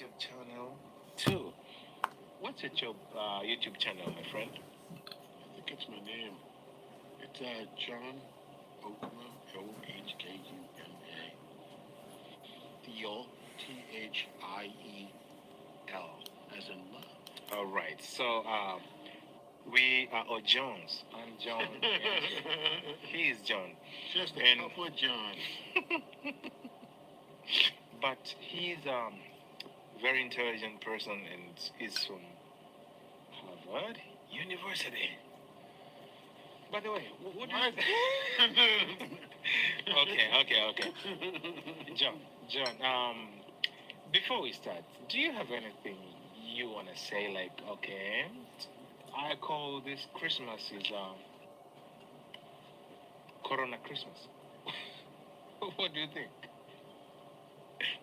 YouTube channel too. What's your YouTube channel, my friend? I think it's my name. It's John Okuma, Ohkuma. Thiel, Thiel, as in love. All right. So we are Jones. I'm John. And he is John. Just a And couple of Johns. but he's very intelligent person and is from Harvard University. By the way, what do you What? think? Okay. John, before we start, do you have anything you want to say? Like, okay, I call this Christmas is Corona Christmas. What do you think?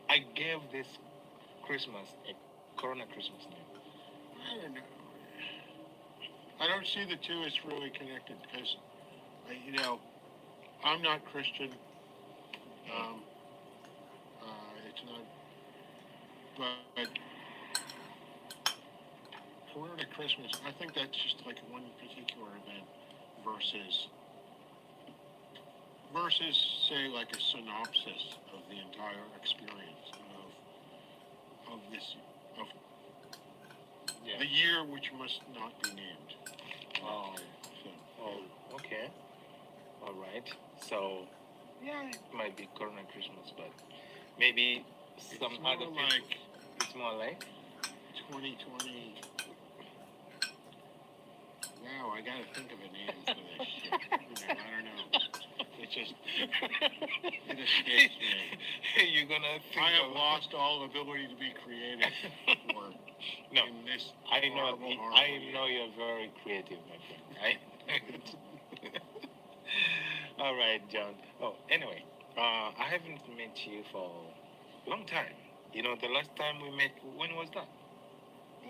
I gave this Christmas a Corona Christmas name. I don't know. I don't see the two as really connected because, I'm not Christian. Um, it's not, but Corona Christmas, I think that's just like one particular event versus say like a synopsis of the entire experience of this of Yeah. the year which must not be named. Oh, So, oh, okay. All right. So, yeah, it might be Corona Christmas, but maybe some it's more other people. like It's more like. 2020. Wow, I gotta think of a name for this shit. I don't know. It just it escapes me. You're gonna think I have of. lost all ability to be creative for No, in this I know. horrible I year. know you're very creative, my friend. All right, John. Oh, anyway, I haven't met you for a long time. You know, the last time we met, when was that?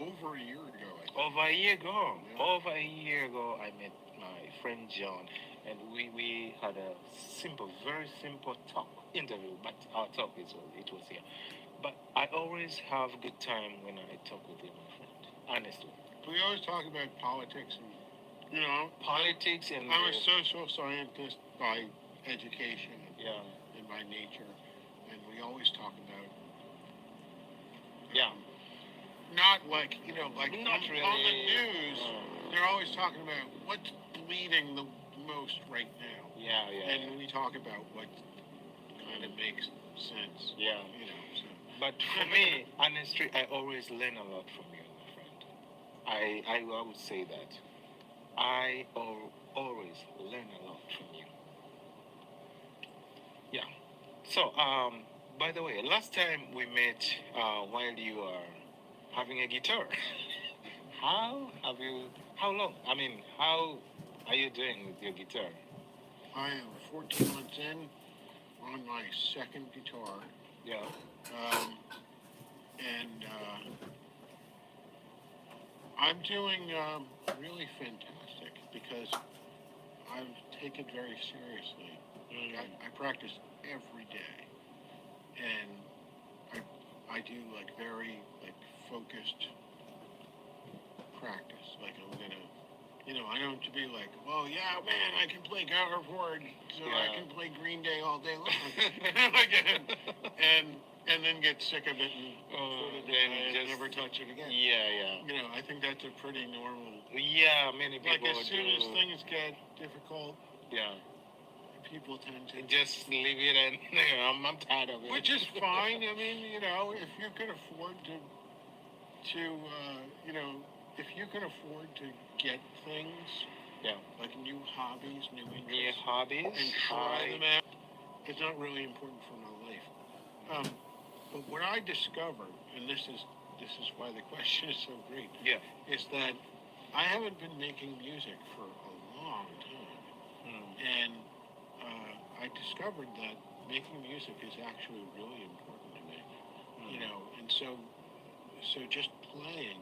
Over a year ago, I think. Over a year ago. Yeah. Over a year ago, I met my friend John, and we had a simple, very simple interview. But our talk it was here. But I always have a good time when I talk with you, my friend. Honestly, We always talk about politics and, politics and I'm a social scientist by education yeah, and by nature, and we always talk about yeah, not like like not on really. the news. uh, They're always talking about what's bleeding the most right now, yeah, yeah, and we talk about what kind of makes sense. yeah. So. But for me, honestly, I always learn a lot from you, my friend. I would say that always learn a lot from you. Yeah. So, by the way, last time we met while you were having a guitar. How have you? How long? I mean, how are you doing with your guitar? I am 14 months in on my second guitar, Yeah. um, and I'm doing really fantastic because I take it very seriously. Mm. I practice every day, and I do like very like focused practice. Like I'm gonna, I don't to be like, well, yeah, man, I can play Power Chord, so I Yeah. can play Green Day all day long, Like, and then get sick of it and put it Then away and just never touch it again. yeah, I think that's a pretty normal. yeah. Many Like people as soon do. as things get difficult, Yeah. people tend to. Just leave it and I'm tired of it. Which is fine. I mean, if you can afford if you can afford to get things Yeah. like new hobbies, new New interests, hobbies. and try them out, it's not really important for my life. But what I discovered, and this is why the question is so great, Yeah. is that I haven't been making music for a long time, Mm. and I discovered that making music is actually really important to me. And so just playing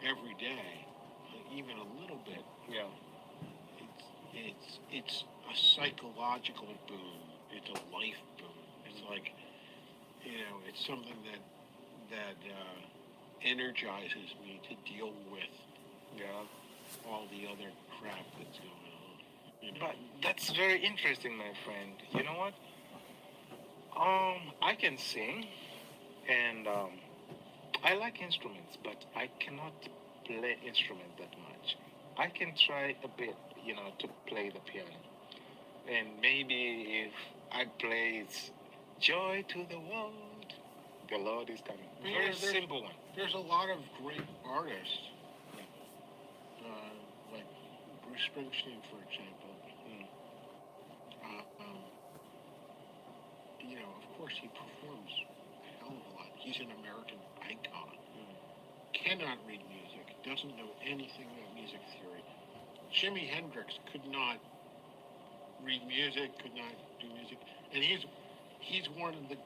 every day, even a little bit, Yeah. it's a psychological boon. It's a life boon. It's like it's something that that energizes me to deal with Yeah. all the other crap that's going on. You know. But that's very interesting, my friend. You know what? I can sing, and I like instruments, but I cannot play instrument that much. I can try a bit, to play the piano. And maybe if I play it's Joy to the World, the Lord is coming. Yeah, Very there's- simple one. There's a lot of great artists, like Bruce Springsteen, for example. Mm. Of course, he performs a hell of a lot. He's an American icon. Mm. Cannot read music. Doesn't know anything about music theory. Jimi Hendrix could not read music. Could not do music, and he's one of the,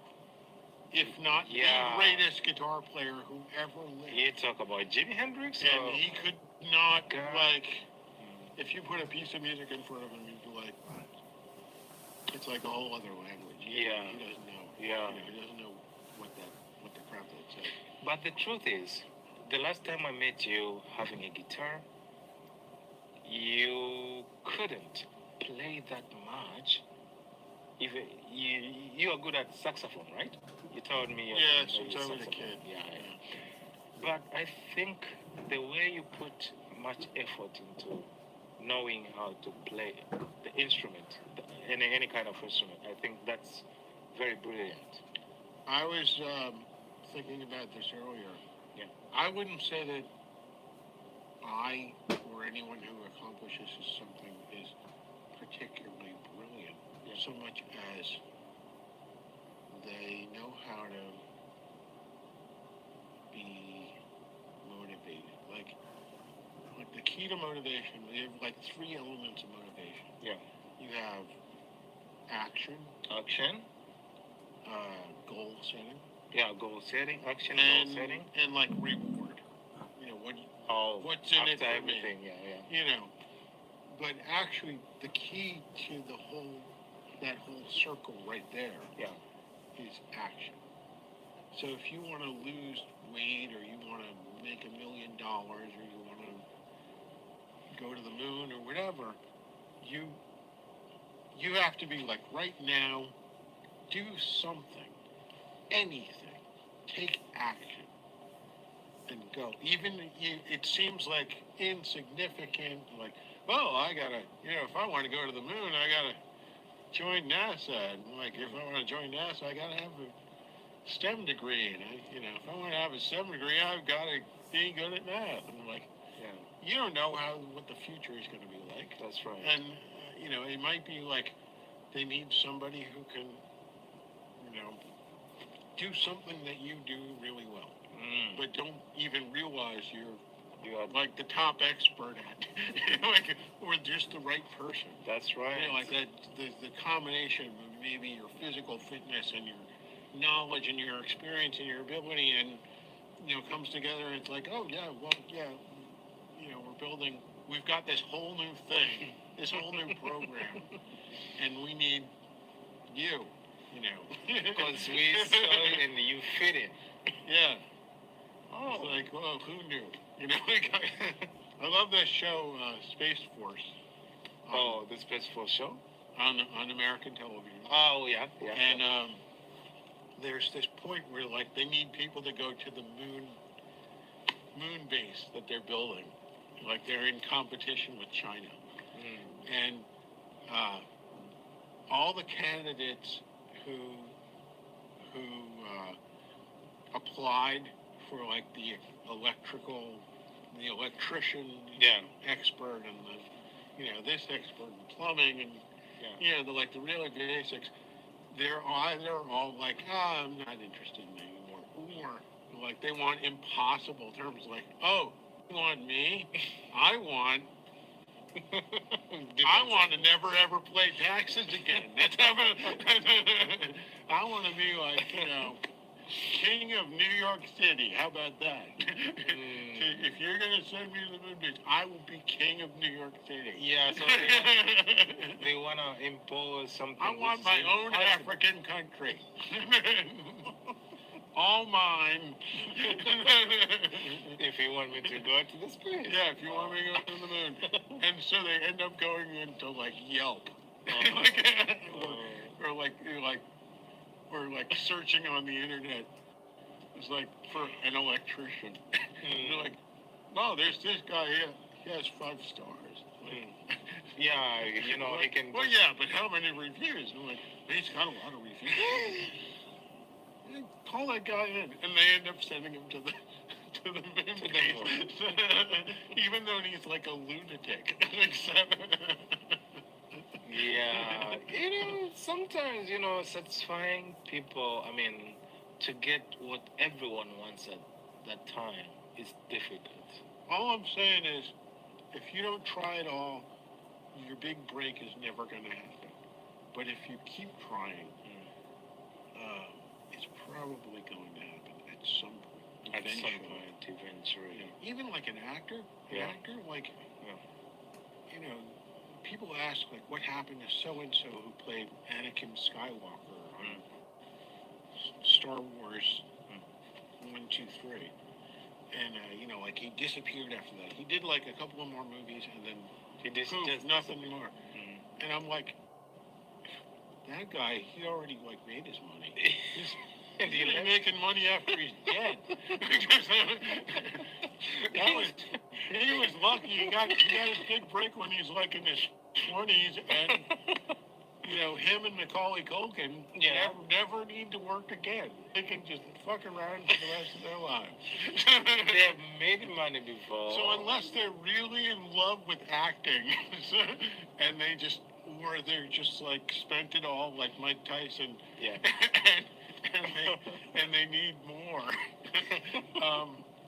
if not Yeah. the greatest guitar player who ever lived. You talk about Jimi Hendrix? And or- he could not, God. like, Mm. if you put a piece of music in front of him, he'd be like, it's like a whole other language. Yeah. He doesn't know. Yeah. He doesn't know what the crap that says. But the truth is, the last time I met you having a guitar, you couldn't play that much. Even you are good at saxophone, right? You told me. you're Yeah, good since at I was a saxophone. kid. Yeah. But I think the way you put much effort into knowing how to play the instrument, any kind of instrument, I think that's very brilliant. I was thinking about this earlier. Yeah. I wouldn't say that I or anyone who accomplishes something is particularly brilliant, Yeah. so much as they know how to be motivated. Like the key to motivation, we have like three elements of motivation. Yeah. You have action, Action. goal setting, Yeah, goal setting, action, goal setting. and like reward. What Oh, What's in it after for me? everything, yeah. you know. But actually, the key to that whole circle right there Yeah. is action. So if you want to lose weight, or you want to make $1 million, or you want to go to the moon, or whatever, you have to be like, right now, do something, anything, take action, and go. Even it seems like insignificant, like, oh, I gotta, if I want to go to the moon, I gotta join NASA. And like, if I want to join NASA, I gotta have a STEM degree. And if I want to have a STEM degree, I've gotta be good at math. And I'm like, Yeah, you don't know what the future is going to be like. that's right. And it might be like they need somebody who can, do something that you do really well, Mm. but don't even realize you're You are, like the top expert at, or just the right person. that's right. Like that, the combination of maybe your physical fitness and your knowledge and your experience and your ability, and comes together, and it's like, oh yeah, well, yeah, we've got this whole new thing, this whole new program, and we need you. Because we saw it and you fit in. Yeah. Oh, It's like, well, who knew? I love that show, Space Force. oh, the Space Force show? On American television. Oh, yeah. And there's this point where like they need people to go to the moon base that they're building. Like they're in competition with China. Mm. And all the candidates who applied for like the electrician Yeah. expert, and this expert in plumbing, and the really basics, they're either all like, I'm not interested in anymore, or like they want impossible terms, like, oh, you want me? I want to never ever play taxes again. That's I want to be like, king of New York City. How about that? If you're gonna send me to the moon base, I will be king of New York City. Yeah, so they want to impose something. I want which my is own impossible. African country. all mine. If you want me to go to the space. Yeah, if you want me to go to the moon. And so they end up going into like Yelp. or like searching on the internet. It's like for an electrician. They're like, no, there's this guy here. He has 5 stars. Like, Yeah, you know, he can. well, yeah, but how many reviews? I'm like, he's got a lot of reviews. Hey, call that guy in, and they end up sending him to the moon base, even though he's like a lunatic. Yeah, you know, sometimes, you know, satisfying people, I mean, to get what everyone wants at that time is difficult. All I'm saying is, if you don't try it all, your big break is never going to happen. But if you keep trying, it's probably going to happen at some point. At some point, eventually. Yeah. Even like an actor, like, you know, people ask, like, what happened to so-and-so who played Anakin Skywalker on Star Wars 1, 2, 3. And, you know, like, he disappeared after that. He did, like, a couple of more movies, and then He just nothing more. And I'm like, that guy, he already, like, made his money. He's making money after he's dead. He was lucky. He got his big break when he's, like, in his 20s, and... You know, him and Macaulay Culkin never need to work again. They can just fuck around for the rest of their lives. They have made money before. So unless they're really in love with acting, and they're just like spent it all, like Mike Tyson, and they need more.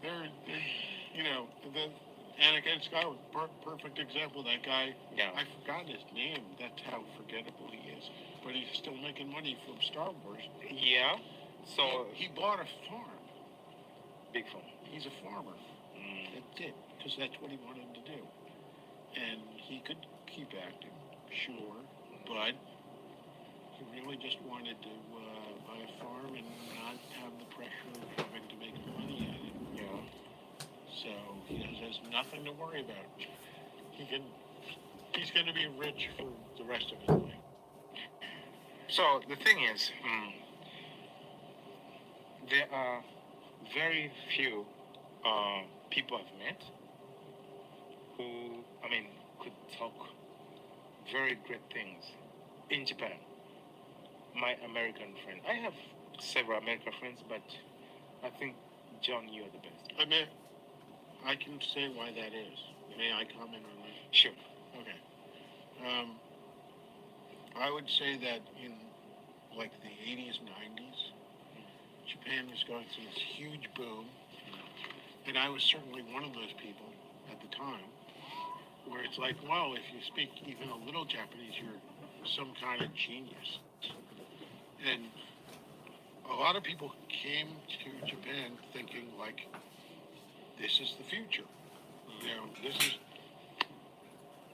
they're you know, the Anakin Skywalker, perfect example. That guy, I forgot his name. That's how forgettable he is. But he's still making money from Star Wars. Yeah. So he bought a farm. Big farm. He's a farmer. That's it, because that's what he wanted to do. And he could keep acting, sure, but he really just wanted to buy a farm and not have the pressure of having to make money at it. Yeah. So he has nothing to worry about. He's going to be rich for the rest of his life. So the thing is, there are very few people I've met who, I mean, could talk very great things in Japan. My American friend. I have several American friends, but I think, John, you're the best. I can say why that is. May I comment on that? Sure. Okay. I would say that in like the 80s, 90s, Japan was going through this huge boom, and I was certainly one of those people at the time, where it's like, well, if you speak even a little Japanese, you're some kind of genius. And a lot of people came to Japan thinking like, this is the future. You know,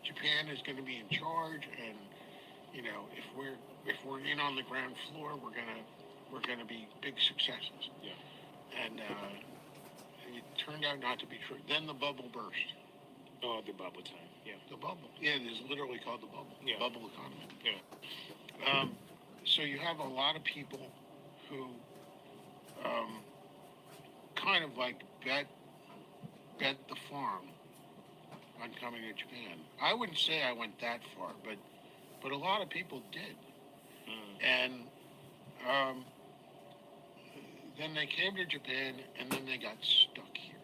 Japan is going to be in charge, and you know, if we're in on the ground floor, we're gonna be big successes. Yeah. And it turned out not to be true. Then the bubble burst. Oh, the bubble time. Yeah. The bubble. Yeah, it is literally called the bubble. Yeah. Bubble economy. Yeah. So you have a lot of people who kind of like bet the farm on coming to Japan. I wouldn't say I went that far, but a lot of people did. And then they came to Japan, and then they got stuck here.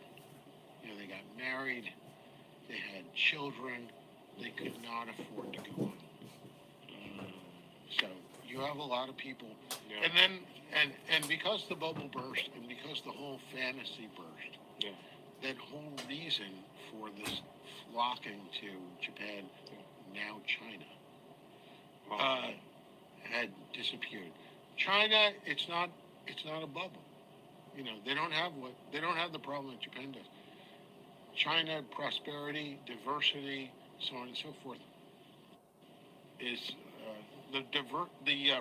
You know, they got married, they had children, they could not afford to go on. So you have a lot of people, and then and because the bubble burst, and because the whole fantasy burst, that whole reason for this flocking to Japan, now China, had disappeared. China, it's not a bubble. You know, they don't have the problem that Japan does. China, prosperity, diversity, so on and so forth, is the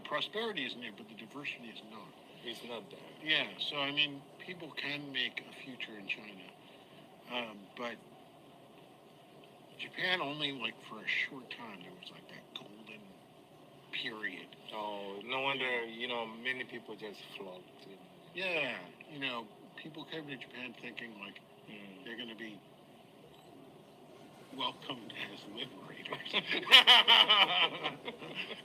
prosperity is there, but the diversity is not. It's not there. Yeah, so I mean, people can make a future in China, but Japan only like for a short time. There was like that golden period. Oh, no wonder, many people just flocked. Yeah, you know, people came to Japan thinking like Mm. they're going to be welcomed as liberators.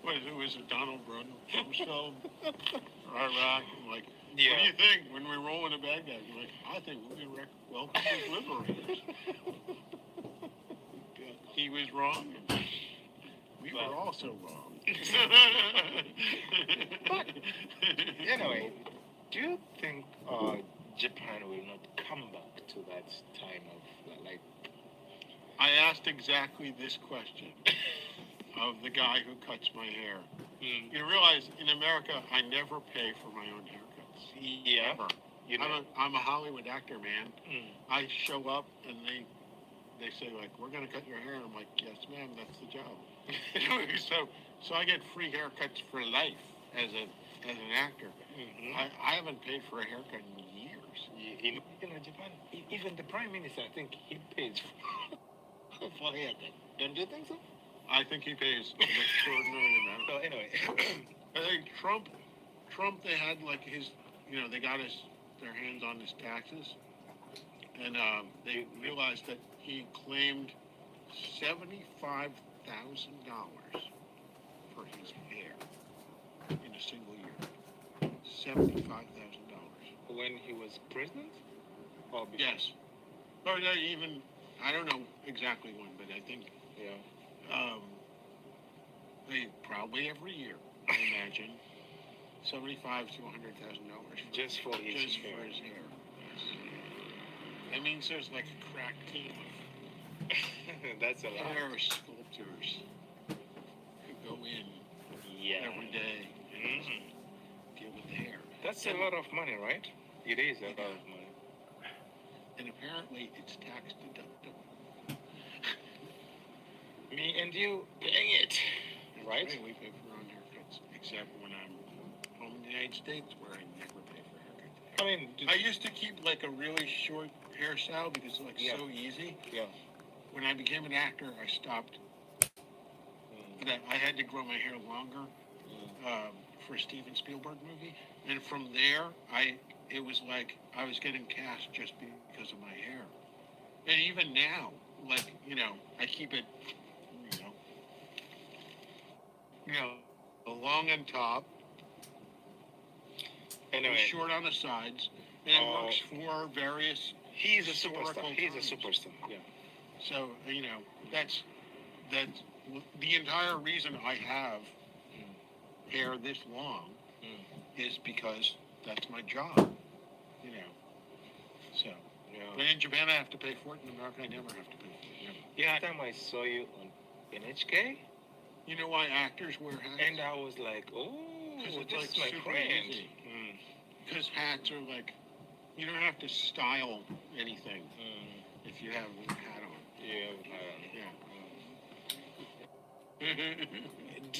Was it Donald Rumsfeld, Iraq? Like, what do Yeah. you think when we roll into Baghdad? You're like, I think we'll be welcomed as liberators. He was wrong. And we were also wrong. But anyway, do you think Japan will not come back to that time of like? I asked exactly this question of the guy who cuts my hair. Mm. You realize in America, I never pay for my own haircuts. Yeah. Ever. You know. I'm a Hollywood actor, man. Mm. I show up and they say like, we're gonna cut your hair. And I'm like, yes, ma'am, that's the job. so I get free haircuts for life as an actor. Mm-hmm. I haven't paid for a haircut in years. In Japan, even the prime minister, I think he pays for haircut. Don't you think so? I think he pays an extraordinary amount. So anyway, I think Trump, they had like his, they got their hands on his taxes, and they realized that he claimed $75,000 for his hair in a single year. $75,000. when he was president, or before? Yes. Or not even, I don't know exactly when, but I think Yeah. they probably every year, I imagine, $75,000 to $100,000 Just for his just hair. for his hair. Yes. That means there's like a crack team That's a of lot. hair sculptors who go in Yeah. every day and Mhm. deal with the hair. That's a lot of money, right? It is a lot of money. And apparently it's tax deductible. Me and you paying it, right? We pay for our own haircuts, except when I'm home in the United States where I never pay for haircuts. I mean, I used to keep like a really short hairstyle because it's like Yeah. so easy. yeah. When I became an actor, I stopped. That I had to grow my hair longer for a Steven Spielberg movie, and from there, it was like I was getting cast just because of my hair. And even now, like I keep it, long on top, Anyway, short on the sides, and it works for various. he's a historical superstar. He's a times. superstar. Yeah. So that's the entire reason I have hair this long is because that's my job. So. Yeah. But in Japan, I have to pay for it. In America, I never have to pay for it. Yeah. Last time I saw you on NHK, You know why actors wear hats? and I was like, oh, 'Cause it's, this like, is my super friend. easy. Mm. Because hats are like, you don't have to style anything if you have a hat on. Yeah. Yeah.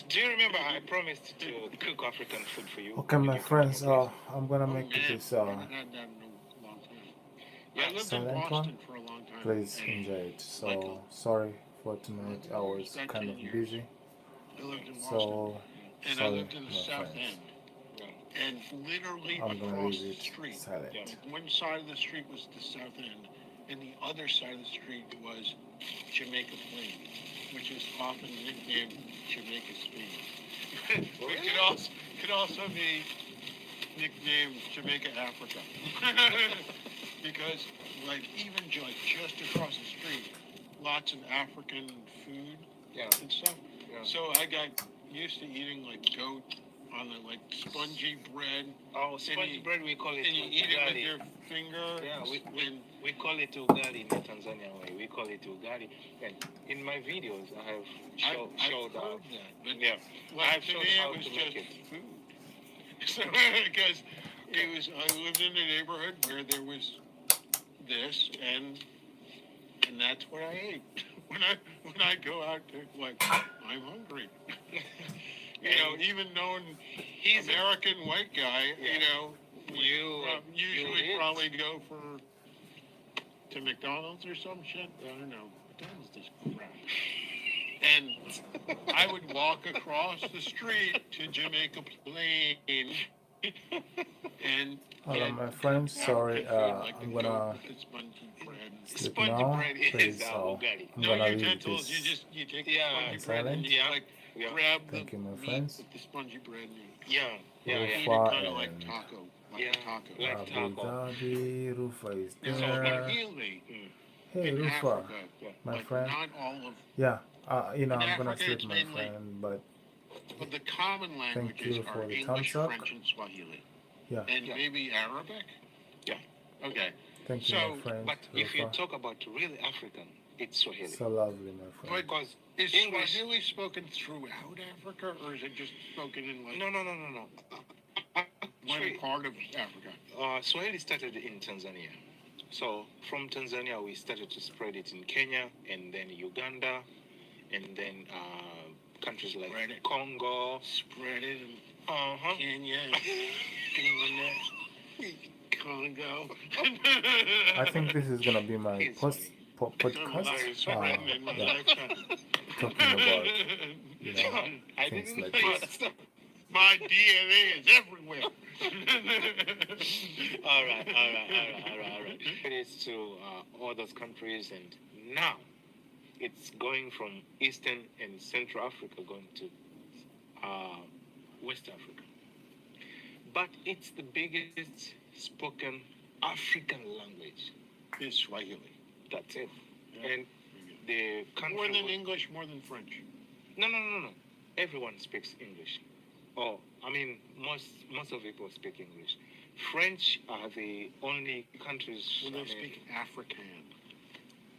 Do you remember I promised to cook African food for you? Okay, when my you come friends, to my place? I'm gonna Oh, make man, this. I haven't had that in a long time. Yeah, I lived in silent Boston one. for a long time. Please and enjoy it. So Michael. sorry for 2 minutes. I was About kind 10 of years. busy. I lived in Boston. So and I sorry, lived in the my South friends. End. And literally I'm gonna across leave the it street. silent. Yeah. Like one side of the street was the South End, and the other side of the street was Jamaica Plain, which is often nicknamed Jamaica Spain. It could also be nicknamed Jamaica Africa. Because like even like just across the street, lots of African food Yeah. and stuff. Yeah. So I got used to eating like goat on the like spongy bread, Oh, sponge you- bread, we call it and you eat it with ugali. your finger. Yeah, and we call it ugali in the Tanzanian way. We call it ugali. And in my videos, I have showed I've how. heard that, but Yeah. like, I've to showed me how it was to just make it. food. So because I lived in a neighborhood where there was this and that's what I ate when I go out to like I'm hungry. You know, even known He's a- American white guy, Yeah. you know, You usually hit. probably go to McDonald's or some shit. I don't know. McDonald's is crap. And I would walk across the street to Jamaica Plain and Hello, get my friends. Sorry, African food like I'm the gonna goat with the spongy bread. sleep Spongy now. bread is Please, ugali. I'm No gonna leave utensils. this. You take Yeah. the spongy bread and you Yeah. like Yeah. grab Thank the you, my meat friends. with the spongy bread and you Yeah, yeah, eat yeah. it Rufa kind of like and taco, like Yeah. a taco. Like Abu taco. Dhabi. Rufa is Now, there. Swahili Hey, in Rufa, Africa, my like friend. not all of, Yeah, you know, In I'm gonna Africa, sleep, it's my mainly- friend, but but the common languages you for are the English, thumbs up. French, and Swahili, yeah, and Yeah. maybe Arabic. Yeah. Okay. thank you, So, my friend. But if you Rufa. talk about real African, it's Swahili. So lovely, my friend. But Because is English. Swahili spoken throughout Africa, or is it just spoken in like No. one Actually, part of Africa? Swahili started in Tanzania. So from Tanzania, we started to spread it in Kenya and then Uganda and then countries like Spread it. Congo. Spread it in Uh-huh. Kenya, Congo. I think this is gonna be my It's podcast. Spreading it in my Yeah, lifetime. talking about you know I things didn't like know this. that. My DNA is everywhere. All right. It is to all those countries, and now it's going from Eastern and Central Africa going to West Africa. But it's the biggest spoken African language. Is Swahili. That's it. Yeah. And the country. More than English, more than French. No. Everyone speaks English. Oh, I mean, most of people speak English. French are the only countries. Well, I they mean, speak African.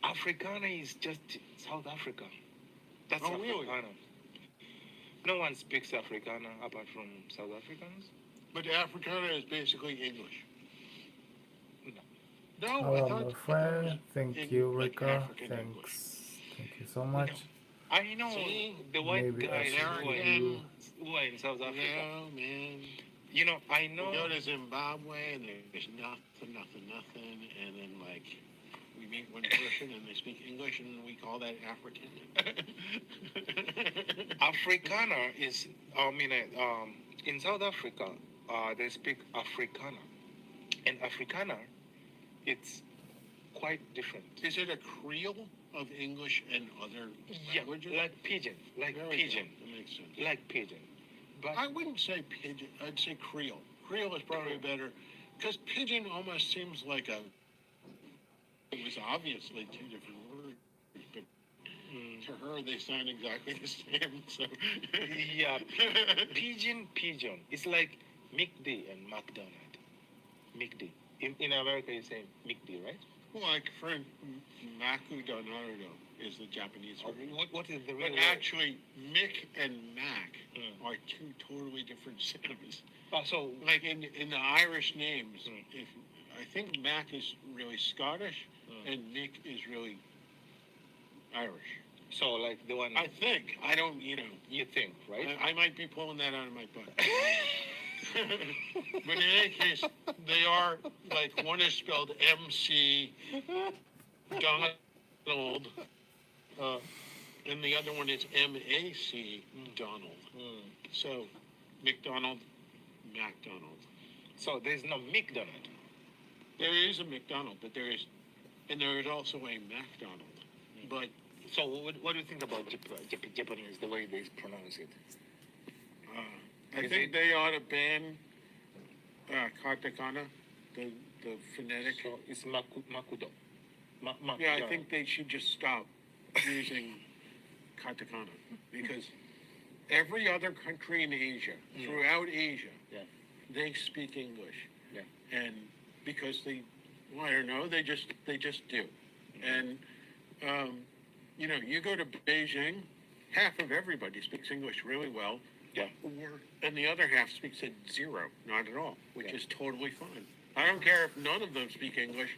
Afrikaner is just South Africa. That's Oh, really? Afrikaner. No one speaks Afrikaner apart from South Africans. But Afrikaner is basically English. No. No, I Hello, thought my friend. Thank in, you, like, Rika. African Thank you so much. I know See? the white Maybe I guys should who are in South Africa. No, man. You know, I We know. go to Zimbabwe and there's nothing, and then like we meet one person and they speak English and we call that African. Afrikaner is, in South Africa, they speak Afrikaner. And Afrikaner, it's quite different. Is it a Creole of English and other languages? Like Pidgin. Like Very Pidgin. good. That makes sense. Like Pidgin. But I wouldn't say Pidgin. I'd say Creole. Creole is probably better because Pidgin almost seems like a. It was obviously two different words, but to her they sound exactly the same. So yeah, Pidgin. It's like McD and McDonald. McD. In America, you say McD, right? Well, like for Maku Donarudo is the Japanese Or version. what is the real But word? actually, Mick and Mac are two totally different sounds. So Like in the Irish names, Mm. if I think Mac is really Scottish and Mick is really Irish. so like the one I think. I don't. You know. you think, right? I might be pulling that out of my butt. But in any case, they are like one is spelled MC Donald, and the other one is MAC Donald. So McDonald, MacDonald. So there's no McDonald. There is a McDonald, but there is also a MacDonald. But So what do you think about Japanese, the way they pronounce it? I Is think it- they ought to ban katakana, the phonetic. So it's Makudo. Yeah, I think they should just stop using katakana because every other country in Asia, throughout Asia, Yeah. they speak English. Yeah. And because I don't know, they just do. And you go to Beijing, half of everybody speaks English really well. Yeah. And the other half speaks at zero, not at all, which Yeah. is totally fine. I don't care if none of them speak English.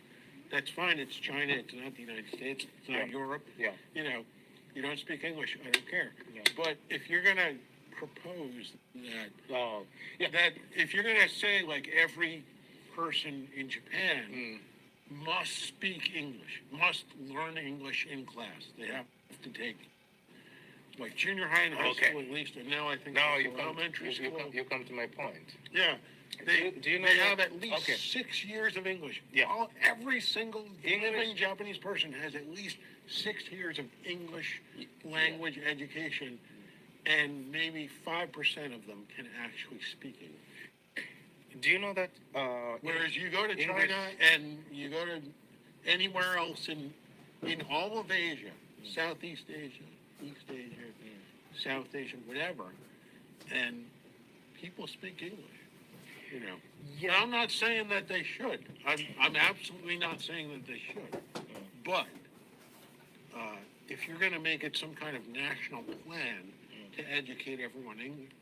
That's fine. It's China. It's not the United States. It's not Yeah. Europe. Yeah. You don't speak English. I don't care. Yeah. But if you're gonna propose that Oh, yeah. that if you're going to say like every person in Japan Mm. must speak English, must learn English in class, they have to take like junior high and high Okay. school at least, and now I think Now also you come, elementary you, school. you come to my point. Yeah. They, Do you know they that- have at least okay. 6 years of English. Yeah. Every single English- living Japanese person has at least 6 years of English language education, and maybe 5% of them can actually speak English. Do you know that? Whereas you go to English- China and you go to anywhere else in all of Asia, Southeast Asia, East Asia, South Asia, whatever, and people speak English. You know, Yeah. I'm not saying that they should. I'm absolutely not saying that they should. But if you're going to make it some kind of national plan to educate everyone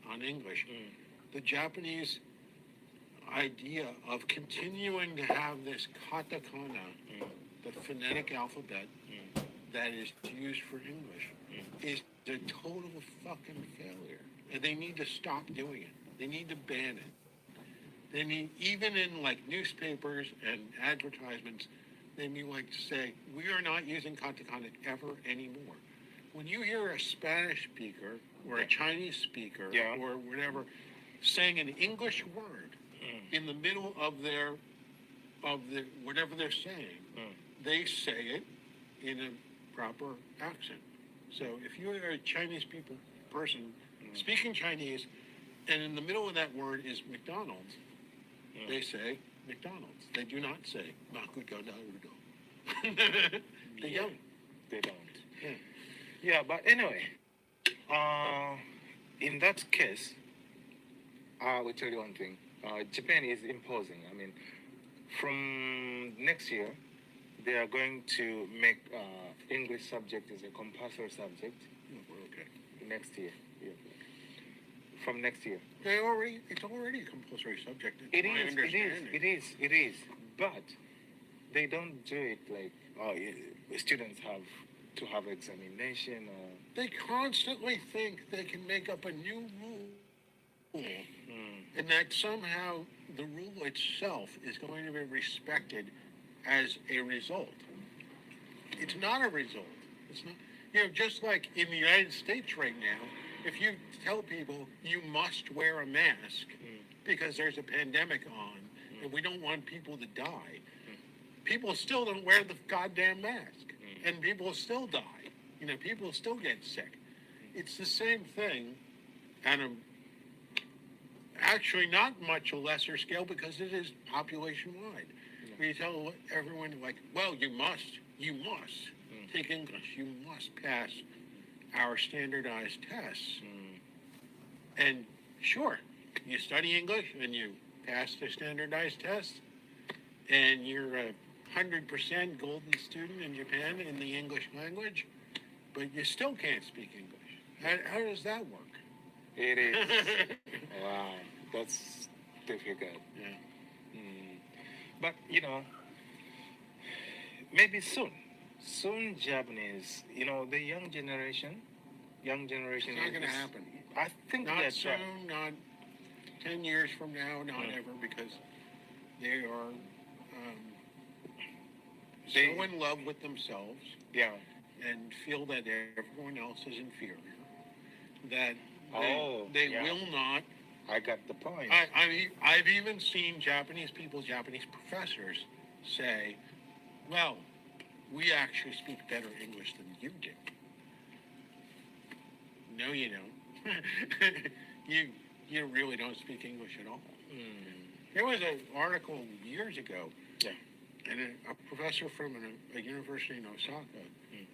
on English, the Japanese idea of continuing to have this katakana, the phonetic alphabet that is used for English, is a total fucking failure. And they need to stop doing it. They need to ban it. They need, even in like newspapers and advertisements, they need like to say, we are not using katakana ever anymore. When you hear a Spanish speaker or a Chinese speaker Yeah. or whatever saying an English word in the middle of their whatever they're saying, they say it in a proper accent. So if you're a Chinese person speaking Chinese, and in the middle of that word is McDonald's, they say McDonald's. They do not say Makuto Naruto. They Yeah. don't. They don't. Yeah. Yeah, but anyway, in that case, I will tell you one thing. Japan is imposing. I mean, from next year, they are going to make English subject as a compulsory subject. Okay. Next year. Yeah. From next year. It's already a compulsory subject. It's It my is, understanding. it is. But they don't do it like, students have to have examination or... They constantly think they can make up a new rule, and that somehow the rule itself is going to be respected as a result. It's not a result. It's not. You know, just like in the United States right now, if you tell people you must wear a mask because there's a pandemic on and we don't want people to die, people still don't wear the goddamn mask, and people still die. You know, people still get sick. It's the same thing, and actually not much a lesser scale because it is population wide. We tell everyone like, well, you must take English. You must pass our standardized tests. And sure, you study English and you pass the standardized tests, and you're a 100% golden student in Japan in the English language, but you still can't speak English. How does that work? It is. Wow, that's difficult. Yeah. But, you know, maybe soon. Soon Japanese, you know, the young generation It's not going to is- happen. I think Not that's soon, right. not 10 years from now, not ever, because they are They- so in love with themselves Yeah. and feel that everyone else is inferior that Oh, they yeah. will not. I got the point. I've even seen Japanese people, Japanese professors say, well, we actually speak better English than you do. No, you don't. you really don't speak English at all. There was an article years ago, Yeah. and a professor from a university in Osaka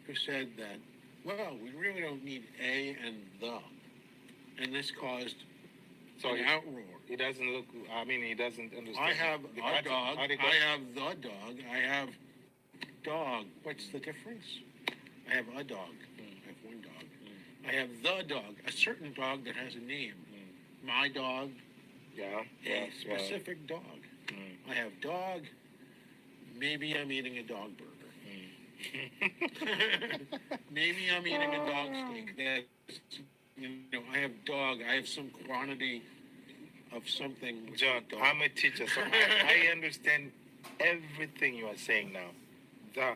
who said that, well, we really don't need a and the, and this caused So an outroar. he doesn't look, I mean, he doesn't understand. I have the a dog. article. I have the dog. I have dog. What's the difference? I have a dog. I have one dog. I have the dog, a certain dog that has a name. My dog, Yeah. a specific dog. I have dog. Maybe I'm eating a dog burger. Maybe I'm eating a dog steak. That's I have dog. I have some quantity of something. with John, dog. I'm a teacher, so I understand everything you are saying now. The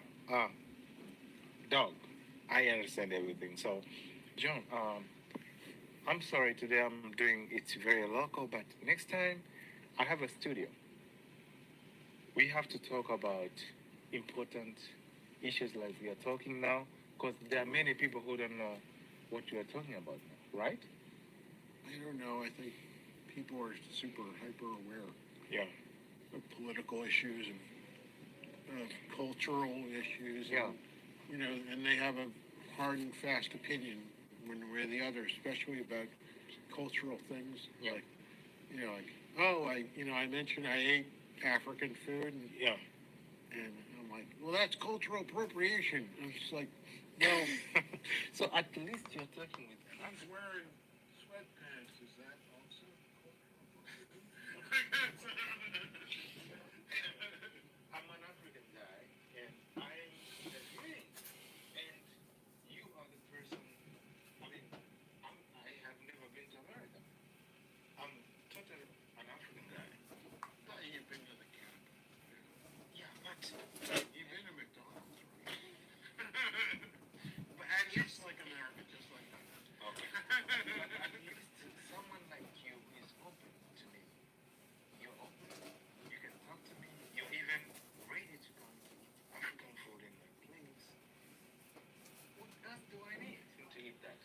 dog. I understand everything. So, John, I'm sorry today I'm doing it's very local, but next time I have a studio. We have to talk about important issues like we are talking now, because there are many people who don't know what you are talking about now, right? I don't know. I think people are super hyper aware Yeah. of political issues and cultural issues. Yeah. And, and they have a hard and fast opinion one way or the other, especially about cultural things. Yeah. Like, oh, I mentioned I ate African food, Yeah. and I'm like, well, that's cultural appropriation. I'm just like, no. So at least you're talking with He's wearing sweatpants. Is that also I'm an African guy, and I'm agreeing. And you are the person. I mean, I have never been to America. I'm totally an African guy. You've been to the camp. Yeah, but You've been to McDonald's, right? but at least Just like America, just like that. okay. But at least someone like you is open to me. You're open. You can talk to me. You're even ready to come to eat African food in my place. What else do I need to eat that?